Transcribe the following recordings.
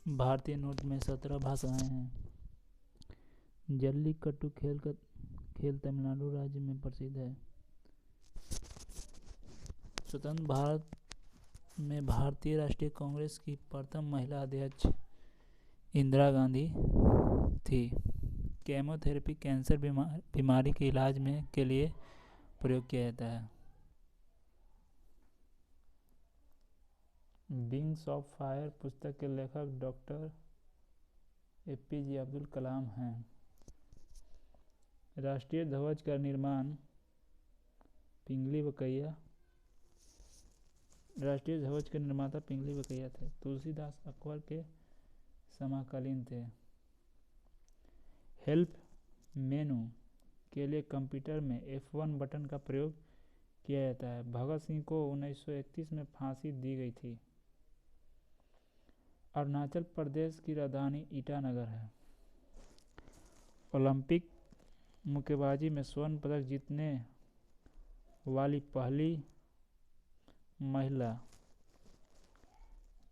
भारतीय नोट में 17 भाषाएं हैं। जल्लीकट्टू खेल तमिलनाडु राज्य में प्रसिद्ध है। स्वतंत्र भारत में भारतीय राष्ट्रीय कांग्रेस की प्रथम महिला अध्यक्ष इंदिरा गांधी थी। केमोथेरेपी कैंसर बीमारी के इलाज के लिए प्रयोग किया जाता है। विंग्स ऑफ फायर पुस्तक के लेखक डॉक्टर APJ अब्दुल कलाम हैं। राष्ट्रीय ध्वज का निर्माण पिंगली वकैया राष्ट्रीय ध्वज के निर्माता पिंगली वकैया थे। तुलसीदास अकबर के समकालीन थे। हेल्प मेनू के लिए कंप्यूटर में F1 बटन का प्रयोग किया जाता है। भगत सिंह को 1931 में फांसी दी गई थी। अरुणाचल प्रदेश की राजधानी ईटानगर है। ओलंपिक मुक्केबाजी में स्वर्ण पदक जीतने वाली पहली महिला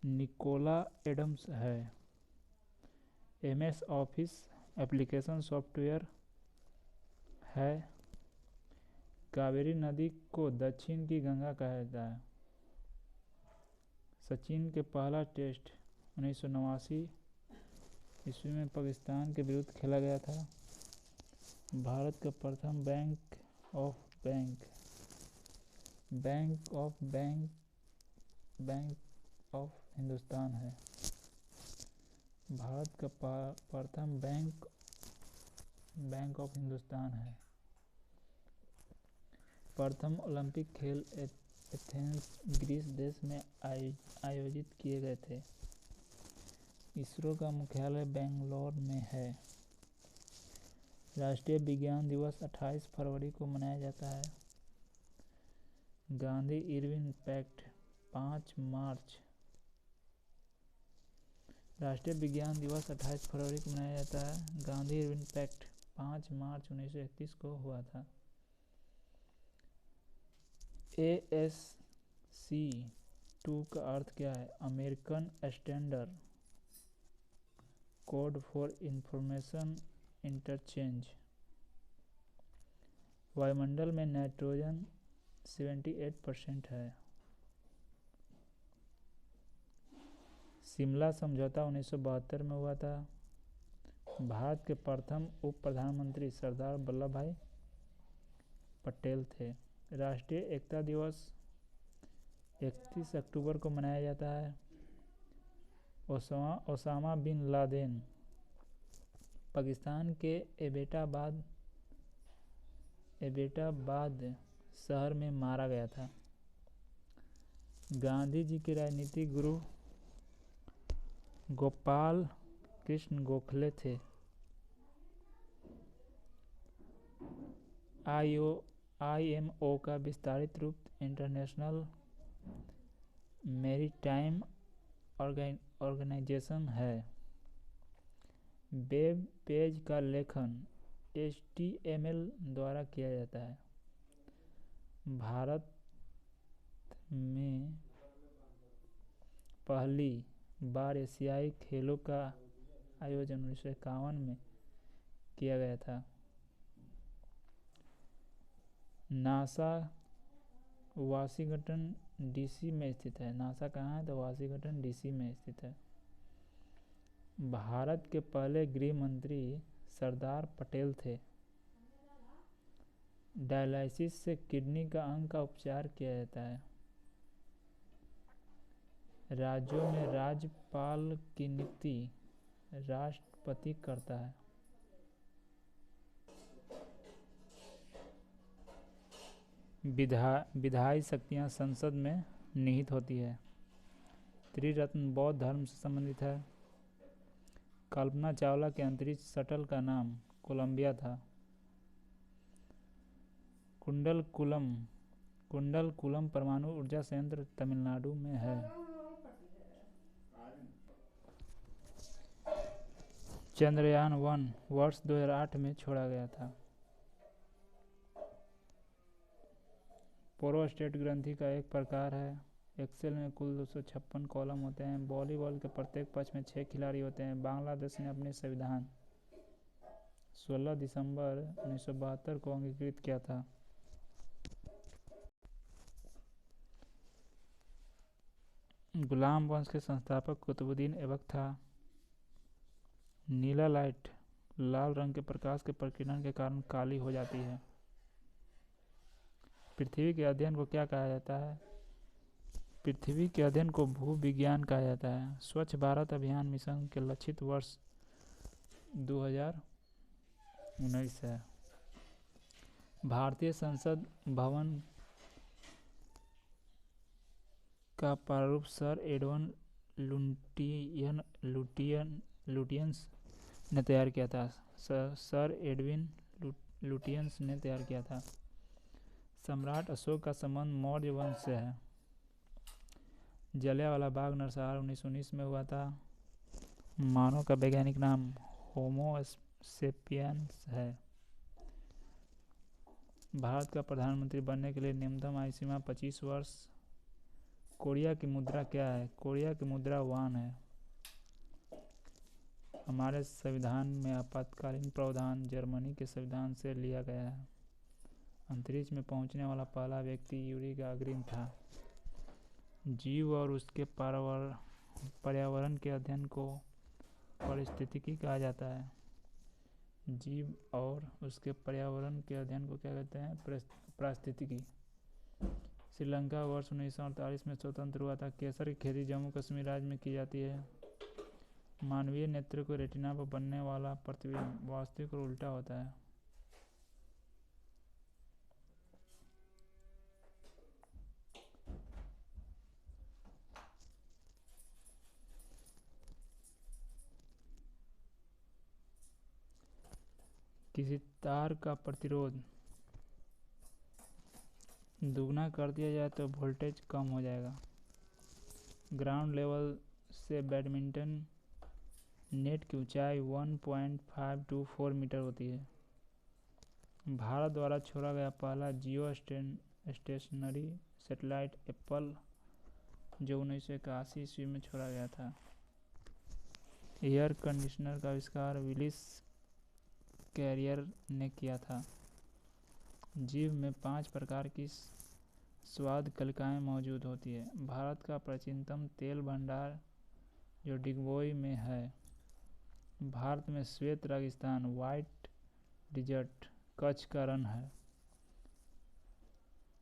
निकोला एडम्स है। MS ऑफिस एप्लीकेशन सॉफ्टवेयर है। कावेरी नदी को दक्षिण की गंगा कहा जाता है। सचिन के पहला टेस्ट 1989 ईस्वी में पाकिस्तान के विरुद्ध खेला गया था। भारत का प्रथम बैंक ऑफ हिंदुस्तान है। भारत का प्रथम बैंक ऑफ हिंदुस्तान है। प्रथम ओलंपिक खेल एथेंस ग्रीस देश में आयोजित किए गए थे। इसरो का मुख्यालय बेंगलोर में है। राष्ट्रीय विज्ञान दिवस 28 फरवरी को मनाया जाता है। गांधी इरविन पैक्ट 5 मार्च राष्ट्रीय विज्ञान दिवस 28 फरवरी को मनाया जाता है। गांधी इरविन पैक्ट 5 मार्च 1931 को हुआ था। ASC II का अर्थ क्या है? American standard code for information interchange. वायुमंडल में नाइट्रोजन 78% है। शिमला समझौता 1972 में हुआ था। भारत के प्रथम उप प्रधानमंत्री सरदार वल्लभ भाई पटेल थे। राष्ट्रीय एकता दिवस 31 अक्टूबर को मनाया जाता है। ओसामा बिन लादेन पाकिस्तान के एबेटाबाद शहर में मारा गया था। गांधी जी के राजनीतिक गुरु गोपाल कृष्ण गोखले थे। IMO का विस्तारित रूप इंटरनेशनल मैरीटाइम ऑर्गेनाइजेशन है। वेब पेज का लेखन HTML द्वारा किया जाता है। भारत में पहली बार एशियाई खेलों का आयोजन 1951 में किया गया था। नासा वाशिंगटन DC में स्थित है। नासा कहाँ है? तो वाशिंगटन DC में स्थित है। भारत के पहले गृह मंत्री सरदार पटेल थे। डायलिसिस से किडनी का अंग का उपचार किया जाता है। राज्यों में राज्यपाल की नियुक्ति राष्ट्रपति करता है। विधायी शक्तियाँ संसद में निहित होती है। त्रिरत्न बौद्ध धर्म से संबंधित है। कल्पना चावला के अंतरिक्ष शटल का नाम कोलंबिया था। कुंडलकुलम परमाणु ऊर्जा संयंत्र तमिलनाडु में है। चंद्रयान-1 वर्ष 2008 में छोड़ा गया था। प्रोस्टेट ग्रंथि का एक प्रकार है। एक्सेल में कुल 256 कॉलम होते हैं। वॉलीबॉल के प्रत्येक पक्ष में 6 खिलाड़ी होते हैं। बांग्लादेश ने अपने संविधान 16 दिसंबर 1972 को अंगीकृत किया था। गुलाम वंश के संस्थापक कुतुबुद्दीन ऐबक था। नीला लाइट लाल रंग के प्रकाश के प्रकीर्णन के कारण काली हो जाती है। पृथ्वी के अध्ययन को क्या कहा जाता है? पृथ्वी के अध्ययन को भूविज्ञान कहा जाता है। स्वच्छ भारत अभियान मिशन के लक्षित वर्ष 2019 है। भारतीय संसद भवन का प्रारूप सर एडवन लुटियंस ने तैयार किया था। सर एडविन लुटियंस ने तैयार किया था। सम्राट अशोक का संबंध मौर्य वंश से है। जलियांवाला बाग नरसंहार 1919 में हुआ था। मानव का वैज्ञानिक नाम होमो सेपियंस है। भारत का प्रधानमंत्री बनने के लिए न्यूनतम आयु सीमा 25 वर्ष। कोरिया की मुद्रा क्या है? कोरिया की मुद्रा वान है। हमारे संविधान में आपातकालीन प्रावधान जर्मनी के संविधान से लिया गया है। अंतरिक्ष में पहुंचने वाला पहला व्यक्ति यूरी गागरिन था। जीव और उसके पर्यावरण के अध्ययन को पारिस्थितिकी कहा जाता है। जीव और उसके पर्यावरण के अध्ययन को क्या कहते हैं? पारिस्थितिकी। श्रीलंका वर्ष 1948 में स्वतंत्र हुआ था। केसर की खेती जम्मू कश्मीर राज्य में की जाती है। मानवीय नेत्र को रेटिना पर बनने वाला प्रतिबिंब वास्तविक और उल्टा होता है। किसी तार का प्रतिरोध दुगना कर दिया जाए तो वोल्टेज कम हो जाएगा। ग्राउंड लेवल से बैडमिंटन नेट की ऊंचाई 1.524 मीटर होती है। भारत द्वारा छोड़ा गया पहला जियो स्टेशनरी सैटेलाइट एप्पल जो 1981 ईस्वी में छोड़ा गया था। एयर कंडीशनर का आविष्कार विलिस कैरियर ने किया था। जीव में 5 प्रकार की स्वाद कलिकाएं मौजूद होती है। भारत का प्राचीनतम तेल भंडार जो डिगबोई में है। भारत में श्वेत रेगिस्तान व्हाइट डिजर्ट कच्छ का रण है।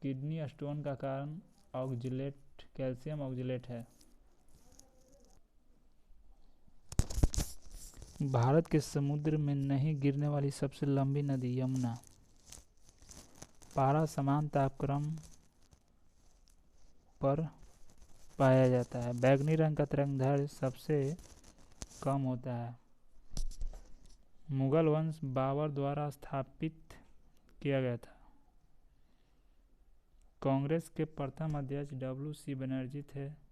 किडनी स्टोन का कारण ऑक्जेलेट कैल्शियम ऑक्जेलेट है। भारत के समुद्र में नहीं गिरने वाली सबसे लंबी नदी यमुना। पारा समान तापक्रम पर पाया जाता है। बैगनी रंग का तरंगदैर्घ्य सबसे कम होता है। मुगल वंश बाबर द्वारा स्थापित किया गया था। कांग्रेस के प्रथम अध्यक्ष WC बनर्जी थे।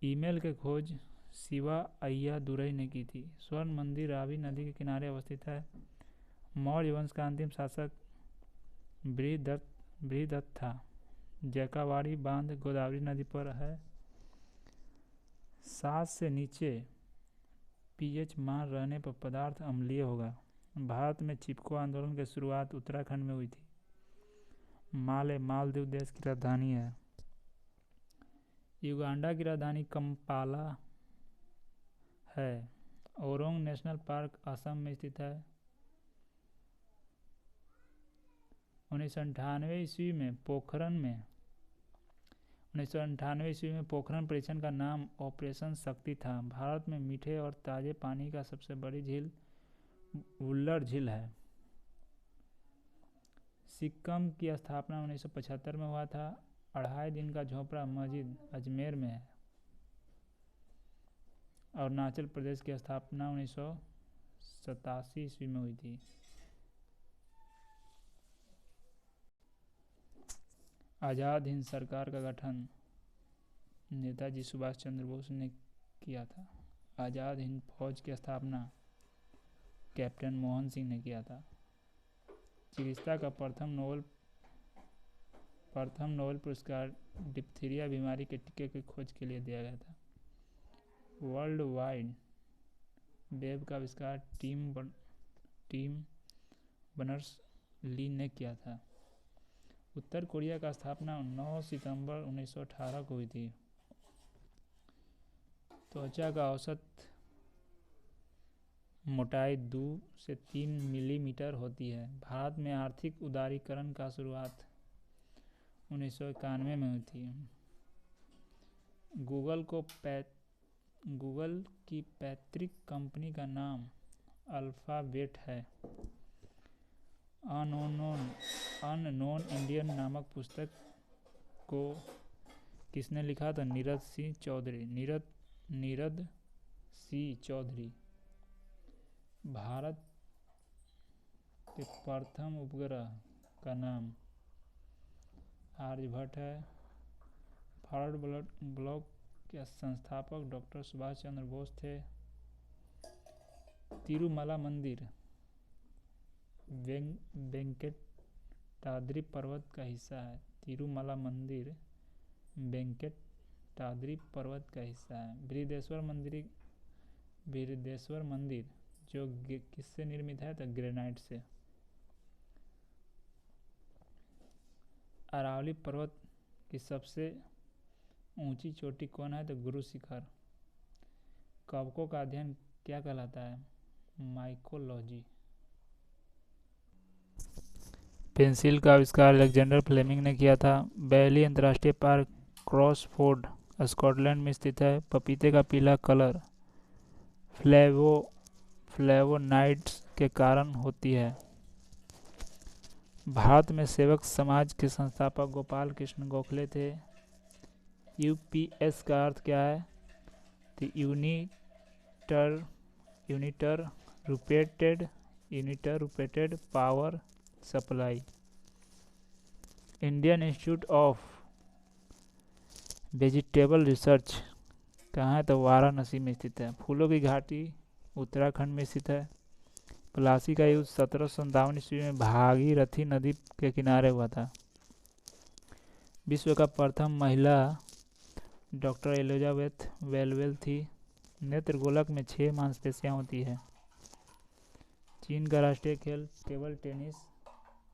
ईमेल की खोज शिवा अय्या दुरई ने की थी। स्वर्ण मंदिर रावी नदी के किनारे अवस्थित है। मौर्य वंश का अंतिम शासक बृहदत्त था। जैकावाड़ी बांध गोदावरी नदी पर है। 7 से नीचे pH मान रहने पर पदार्थ अम्लीय होगा। भारत में चिपको आंदोलन की शुरुआत उत्तराखंड में हुई थी। माले मालदीव देश की राजधानी है। युगांडा की राजधानी कंपाला है। ओरोंग नेशनल पार्क असम में स्थित है। 1998 ईस्वी में पोखरण परीक्षण का नाम ऑपरेशन शक्ति था। भारत में मीठे और ताजे पानी का सबसे बड़ी झील वुल्लर झील है। सिक्किम की स्थापना 1975 में हुआ था। 2.5 दिन का झोपड़ा मस्जिद अजमेर में है। अरुणाचल प्रदेश की स्थापना 1987 ईस्वी में हुई थी। आज़ाद हिंद सरकार का गठन नेताजी सुभाष चंद्र बोस ने किया था। आज़ाद हिंद फौज की स्थापना कैप्टन मोहन सिंह ने किया था। चिकित्सा का प्रथम नोबेल पुरस्कार डिप्थीरिया बीमारी के टीके की खोज के लिए दिया गया था। वर्ल्ड वाइड वेब का आविष्कार टिम बर्नर्स-ली ने किया था। उत्तर कोरिया का स्थापना 9 सितंबर 1918 को हुई थी। त्वचा का औसत मोटाई 2 से 3 मिलीमीटर होती है। भारत में आर्थिक उदारीकरण का शुरुआत 1991 में हुई थी। गूगल की पैतृक कंपनी का नाम अल्फाबेट है। अननोन इंडियन नामक पुस्तक को किसने लिखा था? नीरद सिंह चौधरी। भारत के प्रथम उपग्रह का नाम आर्यभट्ट है। फॉरवर्ड ब्लॉक के संस्थापक डॉक्टर सुभाष चंद्र बोस थे। तिरुमला मंदिर वेंकटाद्रि पर्वत का हिस्सा है। तिरुमला मंदिर वेंकटाद्रि पर्वत का हिस्सा है। बृहदेश्वर मंदिर जो किससे निर्मित है? तो ग्रेनाइट से। अरावली पर्वत की सबसे ऊंची चोटी कौन है? तो गुरु शिखर। कवकों का अध्ययन क्या कहलाता है? माइकोलॉजी। पेंसिल का आविष्कार अलेक्जेंडर फ्लेमिंग ने किया था। बैली अंतर्राष्ट्रीय पार्क क्रॉसफोर्ड स्कॉटलैंड में स्थित है। पपीते का पीला कलर फ्लेवोनाइड्स के कारण होती है। भारत में सेवक समाज के संस्थापक गोपाल कृष्ण गोखले थे। यूपीएस का अर्थ क्या है? तो यूनिटर power supply. Indian Institute of Vegetable Research कहाँ है? तो वाराणसी में स्थित है। फूलों की घाटी उत्तराखंड में स्थित है। प्लासी का युद्ध 1757 ईस्वी में भागीरथी नदी के किनारे हुआ था। विश्व का प्रथम महिला डॉक्टर एलिजाबेथ वेलवेल थी। नेत्रगोलक में 6 मांसपेशियां होती है। चीन का राष्ट्रीय खेल टेबल टेनिस